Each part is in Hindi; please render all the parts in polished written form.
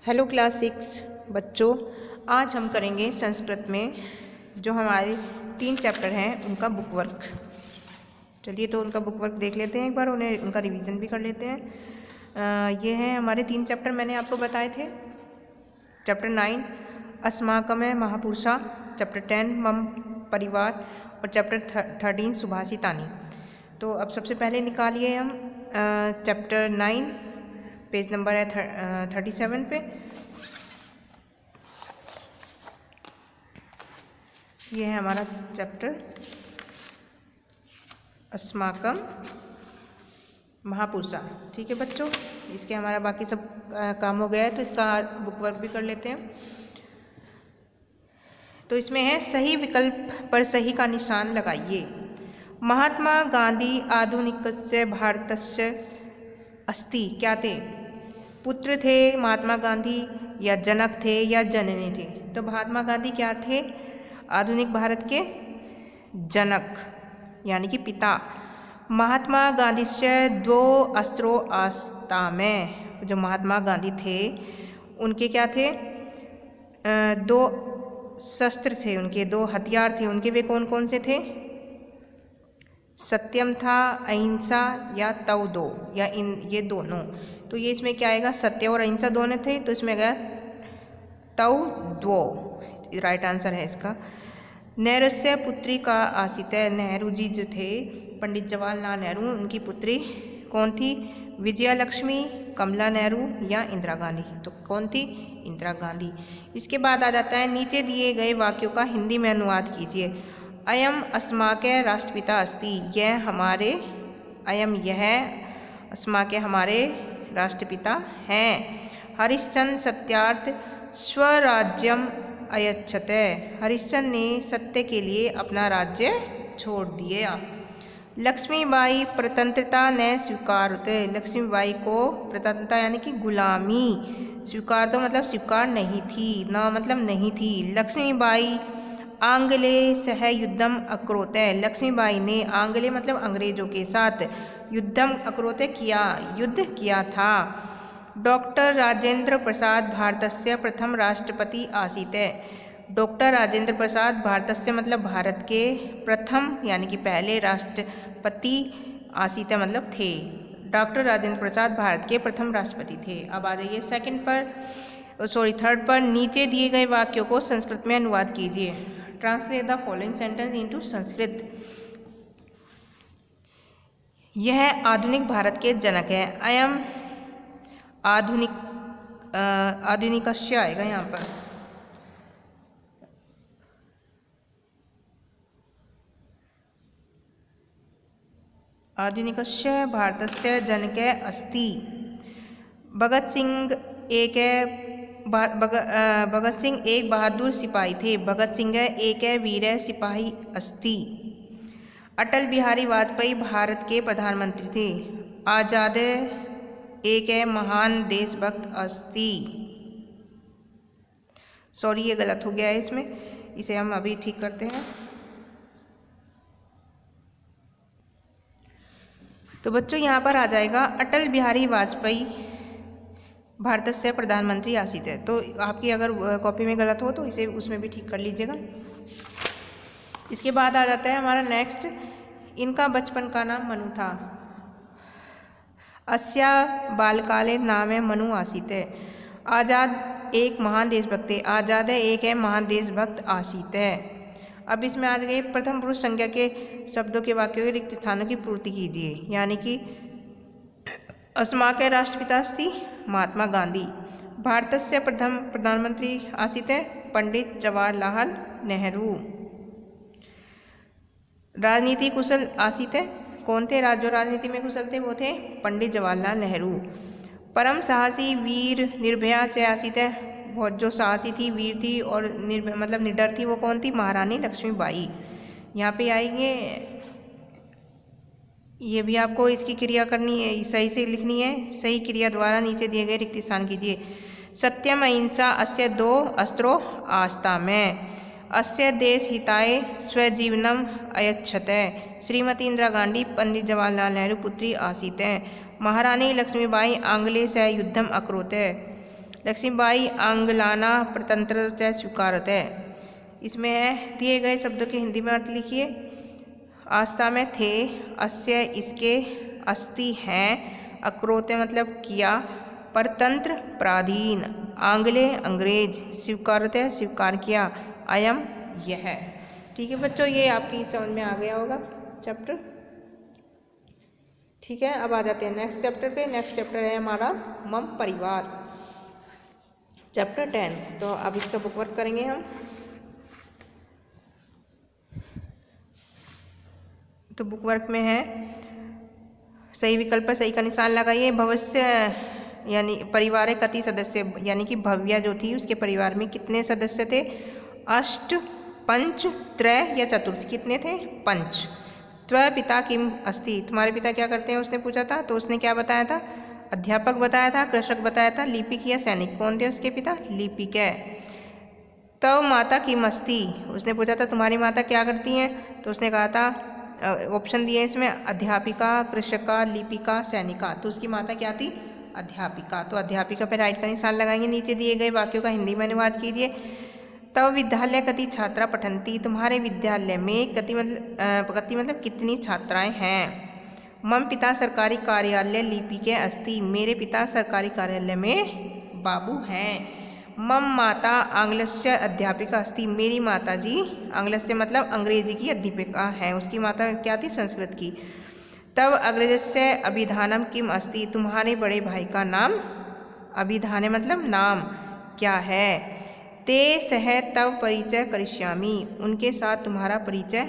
हेलो क्लास 6 बच्चों, आज हम करेंगे संस्कृत में जो हमारे 3 चैप्टर हैं उनका बुक वर्क। चलिए तो उनका बुक वर्क देख लेते हैं, एक बार उनका रिवीजन भी कर लेते हैं। ये हैं हमारे 3 चैप्टर, मैंने आपको बताए थे। चैप्टर 9 अस्माकम महापुरुषा, चैप्टर 10 मम परिवार और चैप्टर 13 सुभाषितानि। तो अब सबसे पहले निकालिए हम चैप्टर 9, पेज नंबर है 37 पे। ये है हमारा चैप्टर अस्माकम महापुरुषा। ठीक है बच्चों, इसके हमारा बाकी सब काम हो गया है, तो इसका बुक वर्क भी कर लेते हैं। तो इसमें है सही विकल्प पर सही का निशान लगाइए। महात्मा गांधी आधुनिकस्य भारतस्य अस्ति क्या थे? पुत्र थे महात्मा गांधी, या जनक थे, या जननी थे? तो महात्मा गांधी क्या थे? आधुनिक भारत के जनक यानी कि पिता। महात्मा गांधी से द्वौ अस्त्रो आस्तामः, जो महात्मा गांधी थे उनके क्या थे? 2 शस्त्र थे, उनके 2 हथियार थे। उनके वे कौन कौन से थे? सत्यम था, अहिंसा या तव दो, या ये दोनों। तो ये इसमें क्या आएगा? सत्य और अहिंसा दोनों थे, तो इसमें गया तव द्वो, राइट आंसर है इसका। नेहरुस्य पुत्री का आसित है, नेहरू जी जो थे पंडित जवाहरलाल नेहरू, उनकी पुत्री कौन थी? विजया लक्ष्मी, कमला नेहरू या इंदिरा गांधी? तो कौन थी? इंदिरा गांधी। इसके बाद आ जाता है नीचे दिए गए वाक्यों का हिंदी में अनुवाद कीजिए। अयम अस्माकं राष्ट्रपिता अस्ति, यह हमारे, अयम यह, अस्माकं हमारे राष्ट्रपिता हैं। हरिश्चंद्र सत्यार्थ स्वराज्यम अयच्छत, हरिश्चंद्र ने सत्य के लिए अपना राज्य छोड़ दिया। लक्ष्मीबाई प्रतंत्रता न स्वीकारते, लक्ष्मीबाई को प्रतंत्रता यानी कि गुलामी स्वीकार, तो मतलब स्वीकार नहीं थी, न मतलब नहीं थी। लक्ष्मीबाई आंग्ले सह युद्धम अकरोत, लक्ष्मीबाई ने आंग्ले मतलब अंग्रेजों के साथ युद्धम अकरोत किया, युद्ध किया था। डॉक्टर राजेंद्र प्रसाद भारतस्य प्रथम राष्ट्रपति आसीत, डॉक्टर राजेंद्र प्रसाद भारतस्य मतलब भारत के प्रथम यानी कि पहले राष्ट्रपति आसीत मतलब थे। डॉक्टर राजेंद्र प्रसाद भारत के प्रथम राष्ट्रपति थे। अब आ जाइए थर्ड पर। नीचे दिए गए वाक्यों को संस्कृत में अनुवाद कीजिए। Translate the following sentence into Sanskrit. यह आधुनिक भारत के जनक है। अयम आधुनिकस्य आएगा यहाँ पर। आधुनिकस्य भारतस्य जनके अस्ति। भगत सिंह एक बहादुर सिपाही थे। भगत सिंह एक वीर सिपाही अस्ति। अटल बिहारी वाजपेयी भारत के प्रधानमंत्री थे। आजाद एक महान देशभक्त अस्ति। सॉरी, ये गलत हो गया है इसमें, इसे हम अभी ठीक करते हैं। तो बच्चों यहाँ पर आ जाएगा अटल बिहारी वाजपेयी भारत से प्रधानमंत्री आसीत है। तो आपकी अगर कॉपी में गलत हो तो इसे उसमें भी ठीक कर लीजिएगा। इसके बाद आ जाता है हमारा नेक्स्ट, इनका बचपन का नाम मनु था। अस्या बालकाले नाम है मनु आसीत है। आज़ाद एक महान देशभक्त थे। आज़ाद एक महान देशभक्त आसीत है। अब इसमें आ गए प्रथम पुरुष संज्ञा के शब्दों के वाक्यों के रिक्त स्थानों की पूर्ति कीजिए, यानी कि अस्माकं राष्ट्रपिता अस्ति महात्मा गांधी। भारतस्य प्रथम प्रधानमंत्री आसीत है पंडित जवाहरलाल नेहरू। राजनीति कुशल आसीत है, कौन थे? जो राजनीति में कुशल थे वो थे पंडित जवाहरलाल नेहरू। परम साहसी वीर निर्भया च आसीत है, बहुत जो साहसी थी, वीर थी और मतलब निडर थी, वो कौन थी? महारानी लक्ष्मीबाई। यहाँ पे आएंगे, ये भी आपको इसकी क्रिया करनी है, सही से लिखनी है। सही क्रिया द्वारा नीचे दिए गए रिक्त स्थान कीजिए। सत्यम अहिंसा अस्य 2 अस्त्रो आस्तामः। अस्य देश हिताय स्वजीवनम अयच्छत। श्रीमती इंदिरा गांधी पंडित जवाहरलाल नेहरू पुत्री आसीत। महारानी लक्ष्मीबाई आंग्ले सह युद्धम अकरोत। लक्ष्मीबाई आंगलाना प्रतंत्रता स्वीकारत है। इसमें है दिए गए शब्दों के हिंदी में अर्थ लिखिए। आस्था में थे, अस्य इसके, अस्ति हैं, अक्रोते मतलब किया, परतंत्र प्राधीन, आंग्ले अंग्रेज, स्वीकारते स्वीकार किया, अयम यह। ठीक है बच्चों, ये आपकी समझ में आ गया होगा चैप्टर। ठीक है, अब आ जाते हैं नेक्स्ट चैप्टर पे। नेक्स्ट चैप्टर है हमारा मम परिवार, चैप्टर 10। तो अब इसका बुक वर्क करेंगे हम। तो बुक वर्क में है सही विकल्प पर सही का निशान लगाइए। भविष्य यानी परिवार कति सदस्य, यानी कि भव्या जो थी उसके परिवार में कितने सदस्य थे? अष्ट, पंच, त्रय या चतुर्थ, कितने थे? पंच। त्व पिता किम अस्ति, तुम्हारे पिता क्या करते हैं उसने पूछा था, तो उसने क्या बताया था? अध्यापक बताया था, कृषक बताया था, लिपिक या सैनिक। कौन थे उसके पिता? लिपिक है। तव माता किम अस्ति, उसने पूछा था तुम्हारी माता क्या करती हैं, तो उसने कहा था ऑप्शन दिए इसमें अध्यापिका, कृषका, लिपिका, सैनिका। तो उसकी माता क्या थी? अध्यापिका। तो अध्यापिका पर राइट का निशान लगाएंगे। नीचे दिए गए वाक्यों का हिंदी में अनुवाद कीजिए। तव विद्यालय कति छात्रा पठन्ति, तुम्हारे विद्यालय में कति मतलब कितनी छात्राएं हैं? मम पिता सरकारी कार्यालय लिपिके अस्ति, मेरे पिता सरकारी कार्यालय में बाबू हैं। मम माता आंग्लस्य अध्यापिका अस्ति, मेरी माता जी आंग्लस्य मतलब अंग्रेजी की अध्यापिका है। उसकी माता क्या थी? संस्कृत की। तब अग्रजस्य अभिधानम किम अस्ति, तुम्हारे बड़े भाई का नाम? अभिधाने मतलब नाम क्या है? ते सह तव परिचय करिष्यामि, उनके साथ तुम्हारा परिचय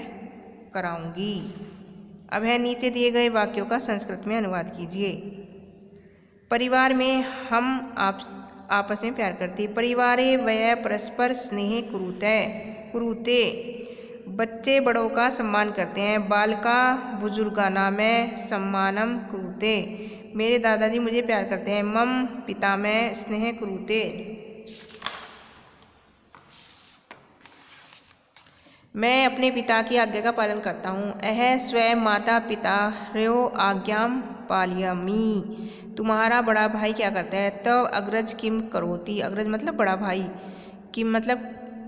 कराऊंगी। अब है नीचे दिए गए वाक्यों का संस्कृत में अनुवाद कीजिए। परिवार में हम आपस में प्यार करते, परिवारे वय परस्पर स्नेह कुरुते, बच्चे बड़ों का सम्मान करते हैं, बालका बुजुर्गाना में सम्मानम कुरुते, मेरे दादाजी मुझे प्यार करते हैं, मम पिता में स्नेह कुरुते, मैं अपने पिता की आज्ञा का पालन करता हूँ। अह स्वयं माता पिता रो आज्ञाम पालयामि, तुम्हारा बड़ा भाई क्या करता है? तव अग्रज किम करोति, अग्रज मतलब बड़ा भाई, किम मतलब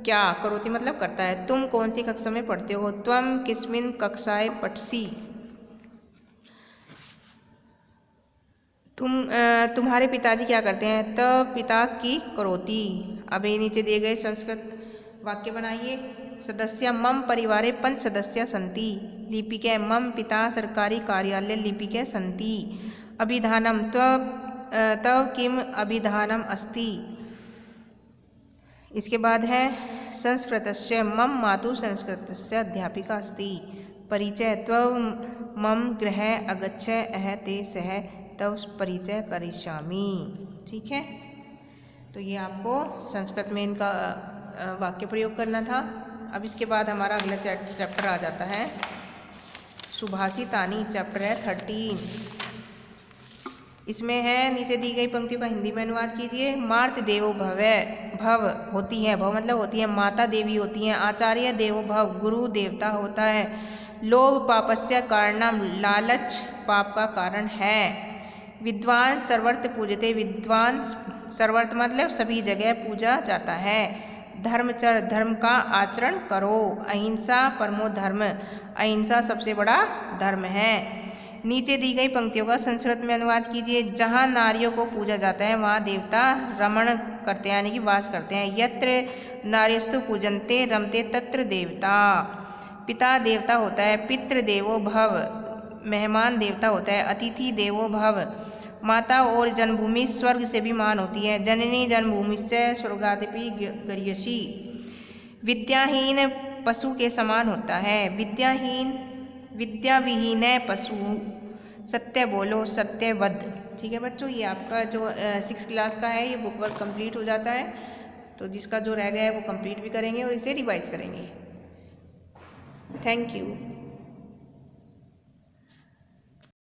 क्या, करोति मतलब करता है। तुम कौन सी कक्षा में पढ़ते हो? त्वम किस्मिन कक्षाए पठसी, तुम्हारे पिताजी क्या करते हैं? तव पिता की करोति। अब ये नीचे दिए गए संस्कृत वाक्य बनाइए। सदस्य मम परिवारे पंच सदस्य सन्ति, लिपिके मम पिता सरकारी कार्यालय लिपिके सन्ति, अभिधानम तव किम अभिधानम अस्ति। इसके बाद है संस्कृतस्य मम मातु संस्कृतस्य अध्यापिका अस्ति, परिचय त्वं मम गृह अगच्छ अह ते सह तव परिचय करिष्यामि। ठीक है, तो ये आपको संस्कृत में इनका वाक्य प्रयोग करना था। अब इसके बाद हमारा अगला चैप्टर आ जाता है सुभाषितानि, चैप्टर है 13। इसमें है नीचे दी गई पंक्तियों का हिंदी में अनुवाद कीजिए। मार्त देवो भव होती है, भव मतलब होती है, माता देवी होती हैं, आचार्य देवो भव गुरु देवता होता है, लोभ पापस्य कारणम लालच पाप का कारण है, विद्वान सर्वत्र पूजते, विद्वान सर्वत्र मतलब सभी जगह पूजा जाता है, धर्मचर धर्म का आचरण करो, अहिंसा परमो धर्म, अहिंसा सबसे बड़ा धर्म है। नीचे दी गई पंक्तियों का संस्कृत में अनुवाद कीजिए। जहाँ नारियों को पूजा जाता है वहाँ देवता रमण करते हैं, यानी कि वास करते हैं। यत्र नार्यस्तु पूजन्ते रमते तत्र देवता, पिता देवता होता है, पितृ देवो भव मेहमान देवता होता है, अतिथि देवो भव माता और जन्मभूमि स्वर्ग से भी मान होती है, जननी जन्मभूमि से स्वर्गादपि गरीयसी, विद्याहीन पशु के समान होता है, विद्याविहीन पशु, सत्य बोलो सत्यवध। ठीक है बच्चों, ये आपका जो 6 क्लास का है ये बुक वर्क कंप्लीट हो जाता है। तो जिसका जो रह गया है वो कंप्लीट भी करेंगे और इसे रिवाइज करेंगे। Thank you.